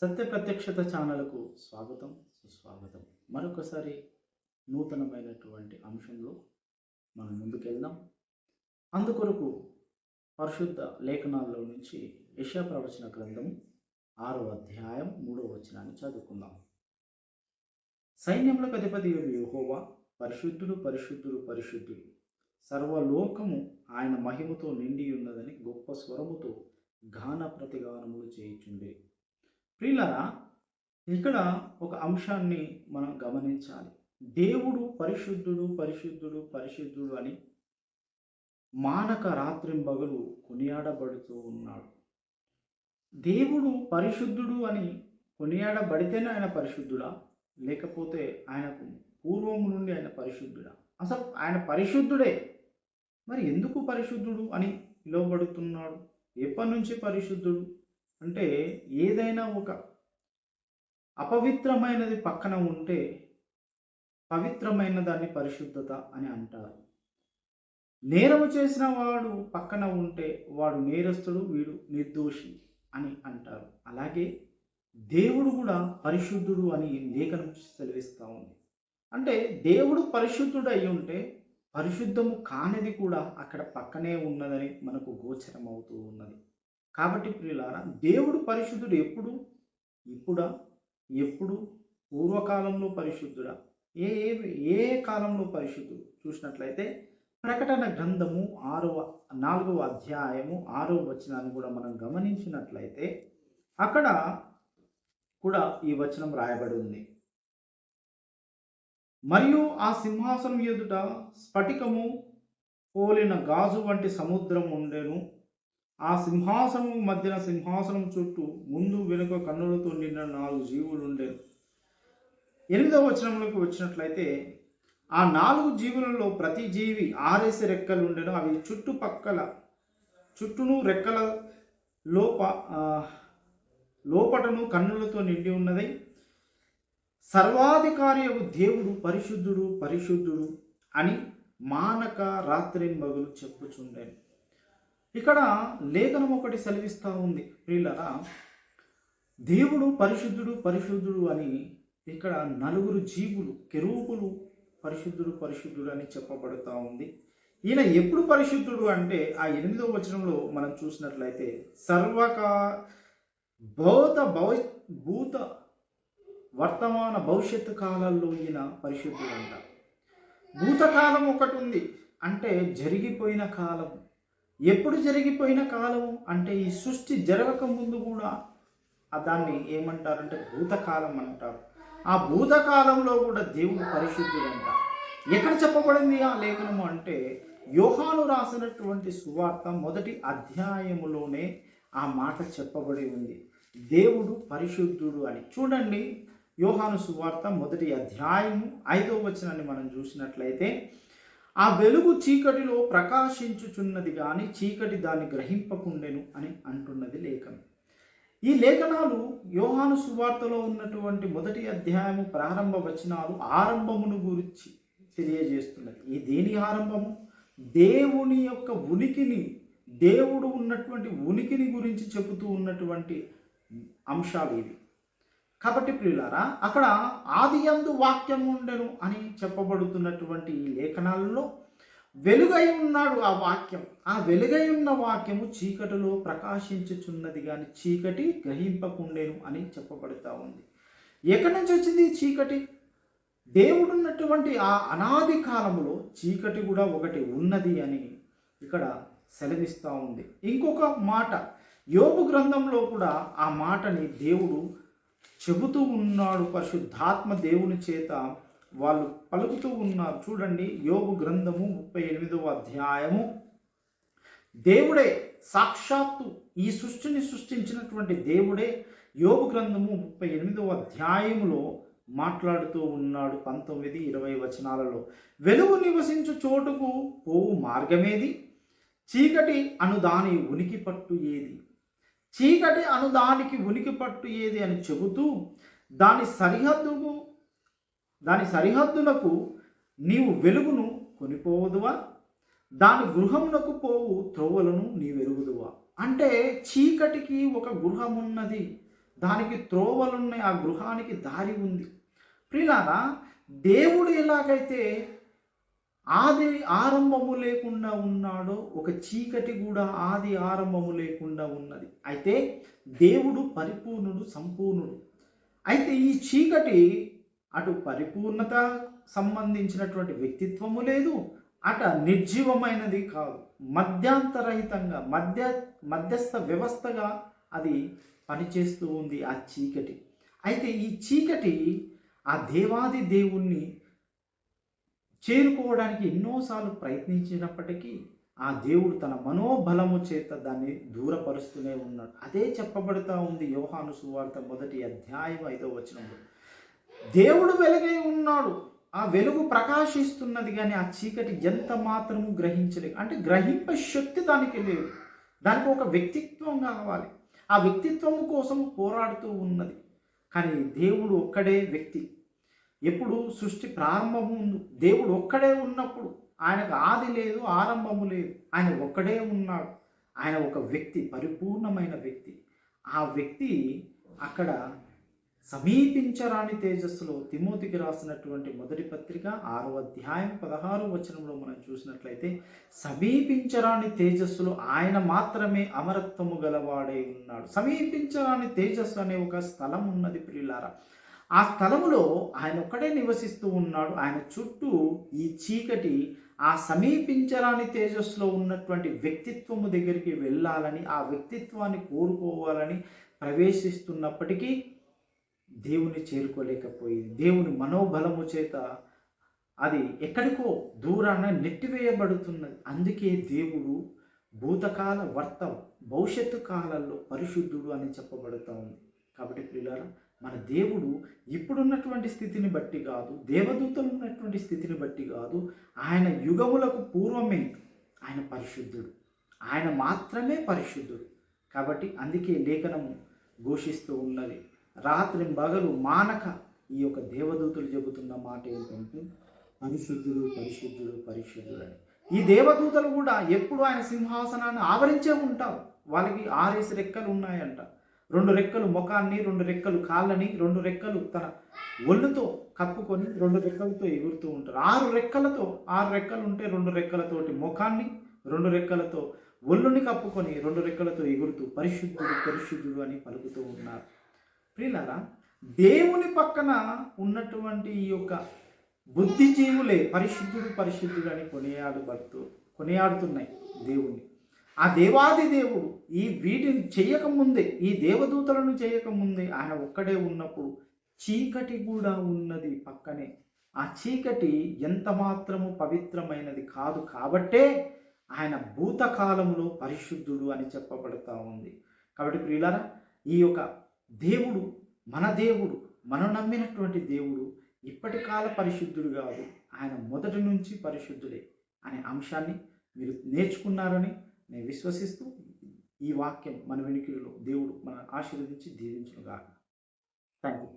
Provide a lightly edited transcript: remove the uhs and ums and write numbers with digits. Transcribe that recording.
సత్య ప్రత్యక్షత ఛానల్కు స్వాగతం, సుస్వాగతం. మరొకసారి నూతనమైనటువంటి అంశంలో మనం ముందుకెళ్దాం. అందుకొరకు పరిశుద్ధ లేఖనాల్లో నుంచి యెషయా ప్రవచన గ్రంథం 6వ అధ్యాయం 3వ వచనాన్ని చదువుకుందాం. సైన్యములకు అధిపతియగు యెహోవా పరిశుద్ధుడు, పరిశుద్ధుడు, పరిశుద్ధుడు, సర్వలోకము ఆయన మహిమతో నిండి ఉన్నదని గొప్ప స్వరముతో గాన ప్రతిగానములు చేయుచుండే. ప్రియులారా, ఇక్కడ ఒక అంశాన్ని మనం గమనించాలి. దేవుడు పరిశుద్ధుడు, పరిశుద్ధుడు, పరిశుద్ధుడు అని మానక రాత్రింబగలు కొనియాడబడుతూ ఉన్నాడు. దేవుడు పరిశుద్ధుడు అని కొనియాడబడితేనే ఆయన పరిశుద్ధుడా, లేకపోతే ఆయనకు పూర్వం నుండి ఆయన పరిశుద్ధుడా? అసలు ఆయన పరిశుద్ధుడే, మరి ఎందుకు పరిశుద్ధుడు అని పిలువబడుతున్నాడు? ఎప్పటి నుంచి పరిశుద్ధుడు అంటే, ఏదైనా ఒక అపవిత్రమైనది పక్కన ఉంటే పవిత్రమైన దాన్ని పరిశుద్ధత అని అంటారు. నేరము చేసిన వాడు పక్కన ఉంటే వాడు నేరస్తుడు, వీడు నిర్దోషి అని అంటారు. అలాగే దేవుడు కూడా పరిశుద్ధుడు అని లేఖనం సెలవిస్తూ ఉంది. అంటే దేవుడు పరిశుద్ధుడు అయి ఉంటే పరిశుద్ధము కానిది కూడా అక్కడ పక్కనే ఉన్నదని మనకు గోచరం అవుతూ ఉన్నది. కాబట్టి ప్రియులారా, దేవుడు పరిశుద్ధుడు ఎప్పుడు? ఇప్పుడా? ఎప్పుడు? పూర్వకాలంలో పరిశుద్ధుడా? ఏ ఏ ఏ కాలంలో పరిశుద్ధుడు? చూసినట్లయితే ప్రకటన గ్రంథము 4వ అధ్యాయము 6వ వచనాన్ని కూడా మనం గమనించినట్లయితే అక్కడ కూడా ఈ వచనం రాయబడి ఉంది. మరియు ఆ సింహాసనం ఎదుట స్ఫటికము పోలిన గాజు వంటి సముద్రం ఉండెను. ఆ సింహాసనం మధ్యన సింహాసనం చుట్టూ ముందు వెనుక కన్నులతో నిండిన 4 జీవులు ఉండేవి. 8వ వచనంలోకి వచ్చినట్లయితే ఆ 4 జీవులలో ప్రతి జీవి 6 రెక్కలు ఉండెను. అవి చుట్టూను రెక్కల లోపటను కన్నులతో నిండి ఉన్నది. సర్వాధికారి దేవుడు పరిశుద్ధుడు, పరిశుద్ధుడు అని మానక రాత్రింబగలు చెప్పుచుండెను. ఇక్కడ లేఖనం ఒకటి సెలవిస్తూ ఉంది. ప్రియులారా, దేవుడు పరిశుద్ధుడు, పరిశుద్ధుడు అని ఇక్కడ 4 జీవులు, కెరూబులు పరిశుద్ధుడు, పరిశుద్ధుడు అని చెప్పబడుతూ ఉంది. ఈయన ఎప్పుడు పరిశుద్ధుడు అంటే ఆ 8వ వచనంలో మనం చూసినట్లయితే భూత వర్తమాన భవిష్యత్తు కాలాల్లో ఈయన పరిశుద్ధుడు అంట. భూతకాలం ఒకటి ఉంది అంటే జరిగిపోయిన కాలం. ఎప్పుడు జరిగిపోయిన కాలము అంటే ఈ సృష్టి జరగక ముందు కూడా దాన్ని ఏమంటారంటే భూతకాలం అంటారు. ఆ భూతకాలంలో కూడా దేవుడు పరిశుద్ధుడు అంట. ఎక్కడ చెప్పబడింది ఆ లేఖనము అంటే యోహాను రాసినటువంటి సువార్త 1వ అధ్యాయములోనే ఆ మాట చెప్పబడి ఉంది. దేవుడు పరిశుద్ధుడు అని. చూడండి, యోహాను సువార్త 1వ అధ్యాయము 5వ వచనాన్ని మనం చూసినట్లయితే ఆ వెలుగు చీకటిలో ప్రకాశించుచున్నది కానీ చీకటి దాన్ని గ్రహింపకుండెను అని అంటున్నది లేఖనం. ఈ లేఖనాలు యోహాను సువార్తలో ఉన్నటువంటి 1వ అధ్యాయము ప్రారంభ వచనాలు ఆరంభమును గురించి తెలియజేస్తున్నది. ఈ దేని ఆరంభము? దేవుని యొక్క ఉనికిని, దేవుడు ఉన్నటువంటి ఉనికిని గురించి చెబుతూ ఉన్నటువంటి అంశాలు ఇవి. కాబట్టి ప్రియులారా, అక్కడ ఆదియందు వాక్యం ఉండెను అని చెప్పబడుతున్నటువంటి ఈ లేఖనాలలో వెలుగై ఉన్నాడు ఆ వాక్యం. ఆ వెలుగై ఉన్న వాక్యము చీకటిలో ప్రకాశించుచున్నది కానీ చీకటి గ్రహింపకుండెను అని చెప్పబడుతూ ఉంది. ఎక్కడి నుంచి వచ్చింది చీకటి? దేవుడున్నటువంటి ఆ అనాది కాలములో చీకటి కూడా ఒకటి ఉన్నది అని ఇక్కడ సెలవిస్తూ ఉంది. ఇంకొక మాట యోబు గ్రంథంలో కూడా ఆ మాటని దేవుడు చెబుతూ ఉన్నాడు. పరిశుద్ధాత్మ దేవుని చేత వాళ్ళు పలుకుతూ ఉన్నారు. చూడండి, యోబు గ్రంథము 38వ అధ్యాయము. దేవుడే సాక్షాత్తు ఈ సృష్టిని సృష్టించినటువంటి దేవుడే యోబు గ్రంథము 38వ అధ్యాయములో మాట్లాడుతూ ఉన్నాడు. 19, 20 వచనాలలో వెలుగు నివసించు చోటుకు పోవు మార్గమేది? చీకటి అను దాని ఉనికి పట్టు ఏది? చీకటి అను దానికి ఉనికి పట్టు ఏది అని చెబుతూ దాని సరిహద్దులకు నీవు వెలుగును కొనిపోవదువా? దాని గృహమునకు పోవు త్రోవలను నీవెరుగుదువా? అంటే చీకటికి ఒక గృహం ఉన్నది, దానికి త్రోవలున్నాయి, ఆ గృహానికి దారి ఉంది. ప్రియులారా, దేవుడు ఎలాగైతే ఆది ఆరంభము లేకుండా ఉన్నాడో, ఒక చీకటి కూడా ఆది ఆరంభము లేకుండా ఉన్నది. అయితే దేవుడు పరిపూర్ణుడు, సంపూర్ణుడు. అయితే ఈ చీకటి అటు పరిపూర్ణత సంబంధించినటువంటి వ్యక్తిత్వము లేదు, అట నిర్జీవమైనది కాదు. మధ్యాంతరహితంగా మధ్యస్థ వ్యవస్థగా అది పనిచేస్తూ ఉంది ఆ చీకటి. అయితే ఈ చీకటి ఆ దేవాది దేవుణ్ణి చేరుకోవడానికి ఎన్నోసార్లు ప్రయత్నించినప్పటికీ ఆ దేవుడు తన మనోబలము చేత దాన్ని దూరపరుస్తూనే ఉన్నాడు. అదే చెప్పబడుతూ ఉంది యోహాను సువార్త 1వ అధ్యాయం 5వ వచనంలో. దేవుడు వెలుగై ఉన్నాడు, ఆ వెలుగు ప్రకాశిస్తున్నది, కానీ ఆ చీకటి ఎంత మాత్రము గ్రహించలేదు. అంటే గ్రహింప శక్తి దానికి లేదు. దానికి ఒక వ్యక్తిత్వం కావాలి, ఆ వ్యక్తిత్వం కోసం పోరాడుతూ ఉన్నది. కానీ దేవుడు ఒక్కడే వ్యక్తి. ఎప్పుడు సృష్టి ప్రారంభము ముందు దేవుడు ఒక్కడే ఉన్నప్పుడు, ఆయనకు ఆది లేదు, ఆరంభము లేదు, ఆయన ఒక్కడే ఉన్నాడు. ఆయన ఒక వ్యక్తి, పరిపూర్ణమైన వ్యక్తి. ఆ వ్యక్తి అక్కడ సమీపించరాని తేజస్సులో తిమోతికి రాసినటువంటి మొదటి పత్రిక 6వ అధ్యాయం 16వ వచనంలో మనం చూసినట్లయితే, సమీపించరాని తేజస్సులో ఆయన మాత్రమే అమరత్వము గలవాడై ఉన్నాడు. సమీపించరాని తేజస్సు అనే ఒక స్థలం ఉన్నది ప్రియులారా. ఆ స్థలములో ఆయన ఒక్కడే నివసిస్తూ ఉన్నాడు. ఆయన చుట్టూ ఈ చీకటి ఆ సమీపించరాని తేజస్సులో ఉన్నటువంటి వ్యక్తిత్వము దగ్గరికి వెళ్ళాలని, ఆ వ్యక్తిత్వాన్ని కోరుకోవాలని ప్రవేశిస్తున్నప్పటికీ దేవుని చేరుకోలేకపోయింది. దేవుని మనోబలము చేత అది ఎక్కడికో దూరాన నెట్టివేయబడుతున్నది. అందుకే దేవుడు భూతకాల భవిష్యత్తు కాలాల్లో పరిశుద్ధుడు అని చెప్పబడుతూ ఉంది. కాబట్టి ప్రియులారా, మన దేవుడు ఇప్పుడున్నటువంటి స్థితిని బట్టి కాదు, దేవదూతలు ఉన్నటువంటి స్థితిని బట్టి కాదు, ఆయన యుగములకు పూర్వమే ఆయన పరిశుద్ధుడు. ఆయన మాత్రమే పరిశుద్ధుడు. కాబట్టి అందుకే లేఖనము ఘోషిస్తూ ఉన్నది, రాత్రి పగలు మానక ఈ యొక్క దేవదూతలు చెబుతున్న మాట ఏంటంటే, పరిశుద్ధుడు పరిశుద్ధుడు పరిశుద్ధుడు అని. ఈ దేవదూతలు కూడా ఎప్పుడు ఆయన సింహాసనాన్ని ఆవరించే ఉంటారు. వాళ్ళకి 6 రెక్కలు ఉన్నాయంట. 2 రెక్కలు ముఖాన్ని, 2 రెక్కలు కాళ్ళని, 2 రెక్కలు తన ఒళ్ళుతో కప్పుకొని 2 రెక్కలతో ఎగురుతూ ఉంటారు. 6 రెక్కలు ఉంటే 2 రెక్కలతోటి ముఖాన్ని, 2 రెక్కలతో ఒళ్ళుని కప్పుకొని 2 రెక్కలతో ఎగురుతూ పరిశుద్ధుడు పరిశుద్ధుడు అని పలుకుతూ ఉన్నారు. ప్రియులారా, దేవుని పక్కన ఉన్నటువంటి ఈ యొక్క బుద్ధిజీవులే పరిశుద్ధుడు పరిశుద్ధుడు అని కొనియాడుతున్నాయి దేవుణ్ణి. ఆ దేవాది దేవుడు వీటిని చేయకముందే, ఈ దేవదూతలను చేయకముందే ఆయన ఒక్కడే ఉన్నప్పుడు చీకటి కూడా ఉన్నది పక్కనే. ఆ చీకటి ఎంత మాత్రము పవిత్రమైనది కాదు. కాబట్టే ఆయన భూతకాలంలో పరిశుద్ధుడు అని చెప్పబడతా ఉంది. కాబట్టి ప్రియులారా, ఈ యొక్క దేవుడు, మనం నమ్మినటువంటి దేవుడు ఇప్పటి కాల పరిశుద్ధుడు కాదు, ఆయన మొదటి నుంచి పరిశుద్ధుడే అనే అంశాన్ని మీరు నేర్చుకున్నారని నేను విశ్వసిస్తూ, ఈ వాక్యం మన వెనుకలో దేవుడు మన ఆశీర్వదించి దీవించునుగాక. Thank you.